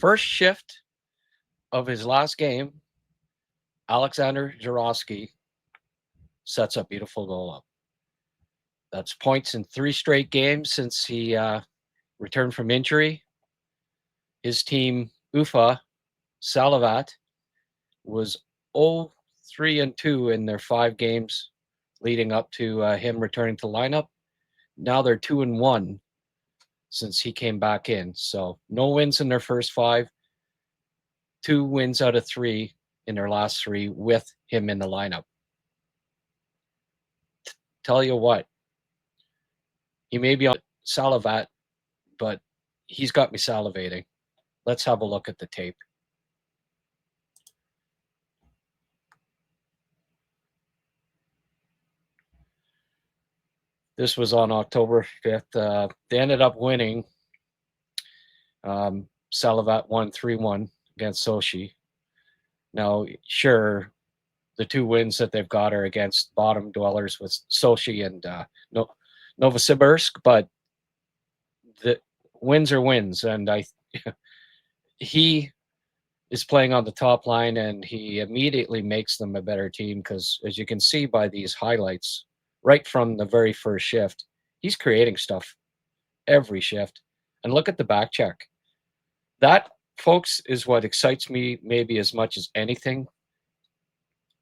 first shift of his last game, Alex Zharovsky sets a beautiful goal up. That's points in 3 straight games since he returned from injury. His team, Ufa Salavat, was 0-3-2 in their 5 games leading up to him returning to lineup. Now they're 2-1 since he came back in. So no wins in their first 5, 2 wins out of 3 in their last 3 with him in the lineup. Tell you what, he may be on Salavat, but he's got me salivating. Let's have a look at the tape. This was on October 5th. They ended up winning. Salavat won 3-1 against Sochi. Now, sure, the 2 wins that they've got are against bottom dwellers with Sochi and Novosibirsk, but the wins are wins, and he is playing on the top line, and he immediately makes them a better team because, as you can see by these highlights, right from the very first shift, he's creating stuff every shift. And look at the back check. That, folks, is what excites me maybe as much as anything.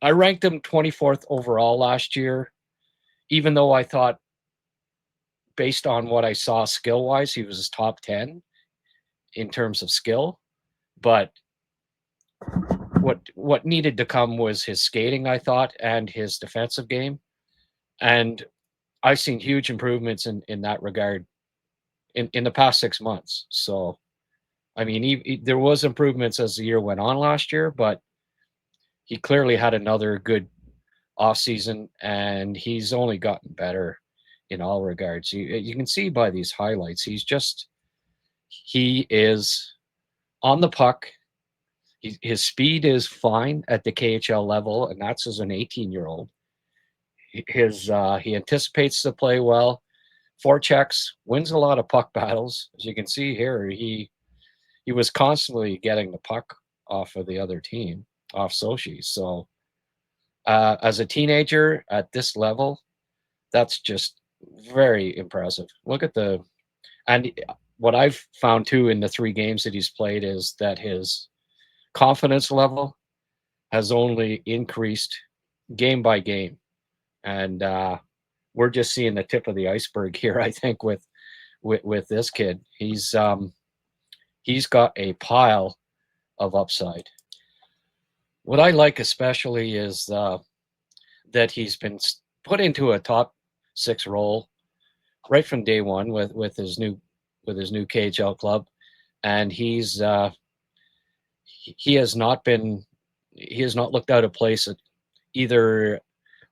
I ranked him 24th overall last year, even though I thought, based on what I saw skill-wise, he was top 10 in terms of skill. But what needed to come was his skating, I thought, and his defensive game. And I've seen huge improvements in that regard in the past 6 months. So, I mean, there was improvements as the year went on last year, but he clearly had another good offseason, and he's only gotten better in all regards. You can see by these highlights, he is on the puck. His speed is fine at the KHL level, and that's as an 18-year-old. He anticipates the play well, forechecks, wins a lot of puck battles. As you can see here, he was constantly getting the puck off of the other team, off Sochi. So as a teenager at this level, that's just very impressive. Look at and what I've found too in the 3 games that he's played is that his confidence level has only increased game by game. And we're just seeing the tip of the iceberg here, I think, with this kid. He's got a pile of upside. What I like especially is that he's been put into a top 6 role right from day one with his new KHL club, and he has not looked out of place at either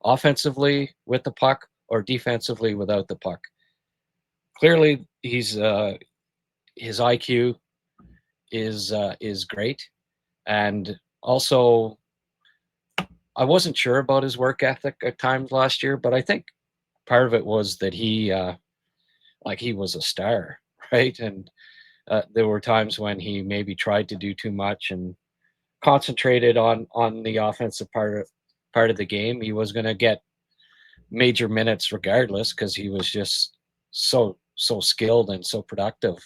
offensively with the puck or defensively without the puck. Clearly, his IQ is great, and also I wasn't sure about his work ethic at times last year, but I think part of it was that he was a star, right? And there were times when he maybe tried to do too much and concentrated on the offensive part of the game. He was going to get major minutes regardless because he was just so skilled and so productive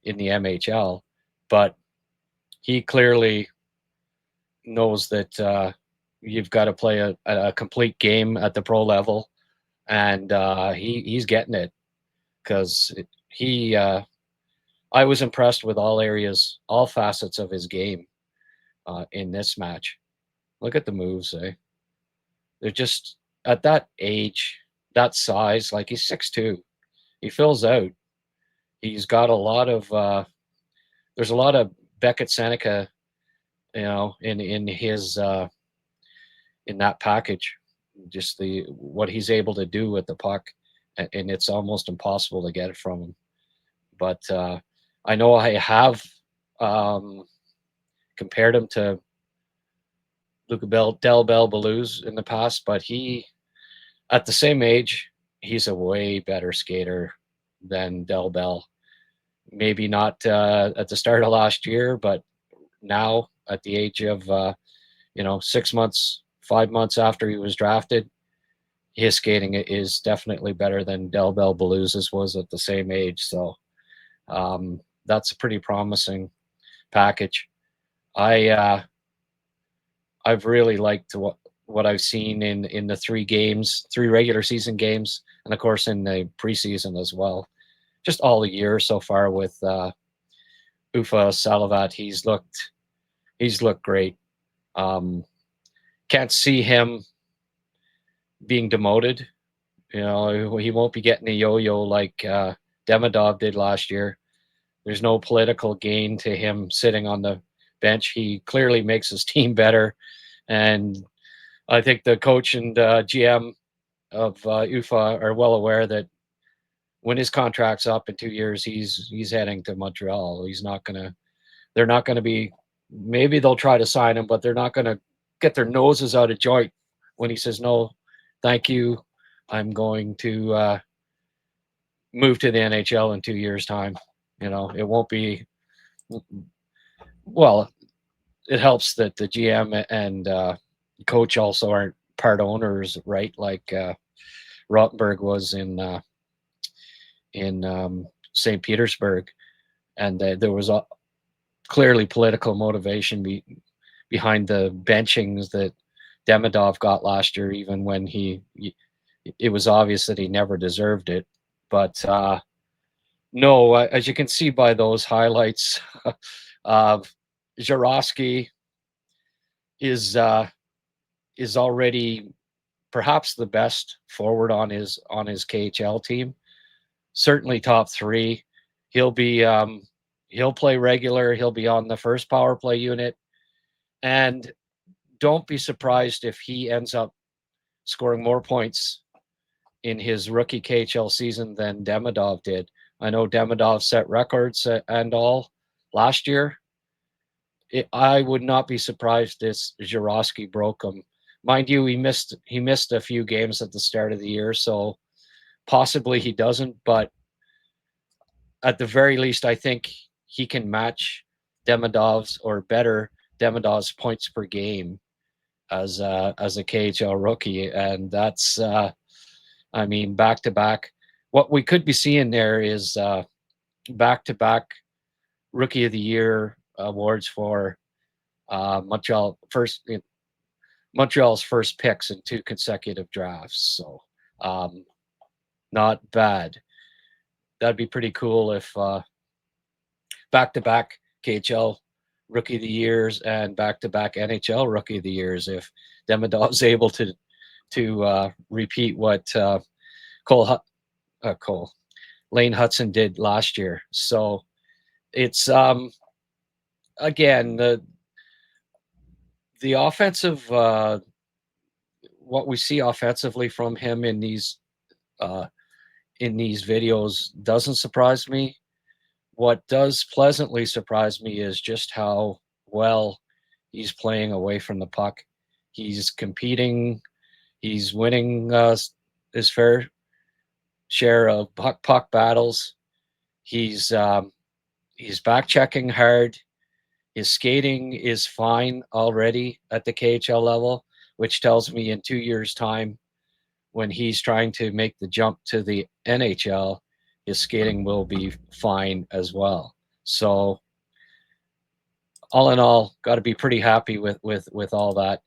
in the MHL. But he clearly knows that you've got to play a complete game at the pro level, and he's getting it because I was impressed with all areas, all facets of his game in this match. Look at the moves, eh? They're just at that age, that size, like he's 6'2". He fills out. He's got a lot of there's a lot of Beckett Seneca, in his in that package. Just what he's able to do with the puck, and it's almost impossible to get it from him. But I know I have compared him to Del Bell Baluz in the past, but he, at the same age, he's a way better skater than Del Bell. maybe not at the start of last year, but now at the age of 6 months, 5 months after he was drafted, his skating is definitely better than Del Bel Belusa's was at the same age. So that's a pretty promising package. I've really liked what I've seen in the 3 regular season games, and of course in the preseason as well. Just all the year so far with Ufa Salavat, he's looked great. Can't see him being demoted. He won't be getting a yo-yo like Demidov did last year. There's no political gain to him sitting on the bench. He clearly makes his team better, and I think the coach and GM of UFA are well aware that when his contract's up in 2 years, he's heading to Montreal. They're not gonna be. Maybe they'll try to sign him, but they're not gonna get their noses out of joint when he says no, thank you. I'm going to move to the NHL in 2 years' time. It won't be. Well, it helps that the GM and coach also aren't part owners, right? Like Rottenberg was in St. Petersburg, and there was clearly political motivation behind the benchings that Demidov got last year, even when it was obvious that he never deserved it. But no, as you can see by those highlights, Zharovsky is already perhaps the best forward on his KHL team. Certainly top 3. He'll play regular. He'll be on the first power play unit, and don't be surprised if he ends up scoring more points in his rookie KHL season than Demidov did. I know Demidov set records and all last year. I would not be surprised if Zharovsky broke them. Mind you, he missed a few games at the start of the year, so possibly he doesn't. But at the very least, I think he can match Demidov's or better Demidov's points per game as a KHL rookie, and that's back to back. What we could be seeing there is back to back Rookie of the Year awards for Montreal's first picks in 2 consecutive drafts. So not bad. That'd be pretty cool if back-to-back KHL Rookie of the Years and back-to-back NHL Rookie of the Years, if Demidov's able to repeat what Lane Hudson did last year. So it's again the offensive what we see offensively from him in these videos doesn't surprise me. What does pleasantly surprise me is just how well he's playing away from the puck. He's competing. He's winning his fair share of puck battles. He's back checking hard. His skating is fine already at the KHL level, which tells me in 2 years' time, when he's trying to make the jump to the NHL, his skating will be fine as well. So all in all, got to be pretty happy with all that.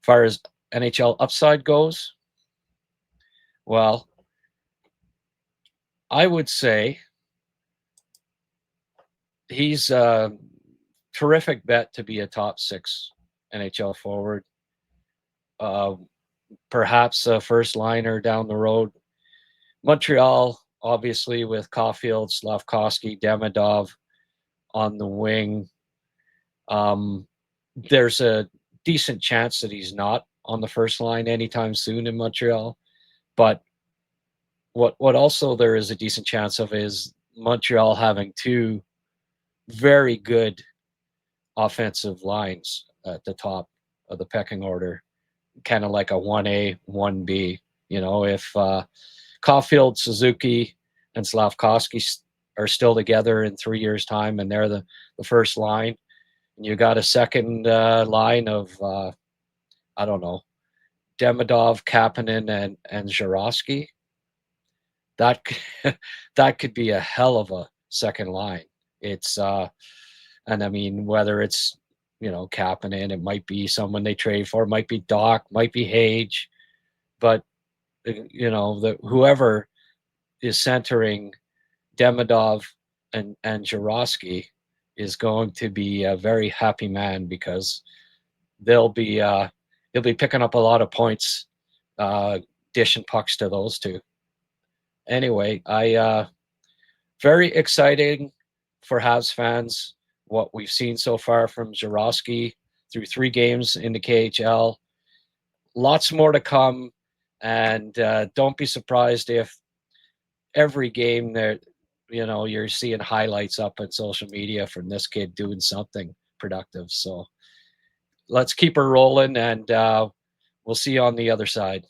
As far as NHL upside goes, well, I would say he's a terrific bet to be a top 6 NHL forward. Perhaps a first liner down the road. Montreal, obviously, with Caulfield, Slafkovsky, Demidov on the wing. There's a decent chance that he's not on the first line anytime soon in Montreal. But what also there is a decent chance of is Montreal having 2 very good offensive lines at the top of the pecking order, kind of like a 1A, 1B. If Caulfield, Suzuki, and Slafkovsky are still together in 3 years' time, and they're the first line. And you got a second line of I don't know, Demidov, Kapanen, and Zharovsky. That that could be a hell of a second line. It's and I mean, whether it's, Kapanen, it might be someone they trade for, it might be Doc, might be Hage, but the whoever is centering Demidov and Zharovsky is going to be a very happy man, because they'll be he'll be picking up a lot of points, dishing pucks to those two. Anyway, I very exciting for Habs fans what we've seen so far from Zharovsky through 3 games in the KHL. Lots more to come, and don't be surprised if every game that you're seeing highlights up on social media from this kid doing something productive. So let's keep her rolling, and we'll see you on the other side.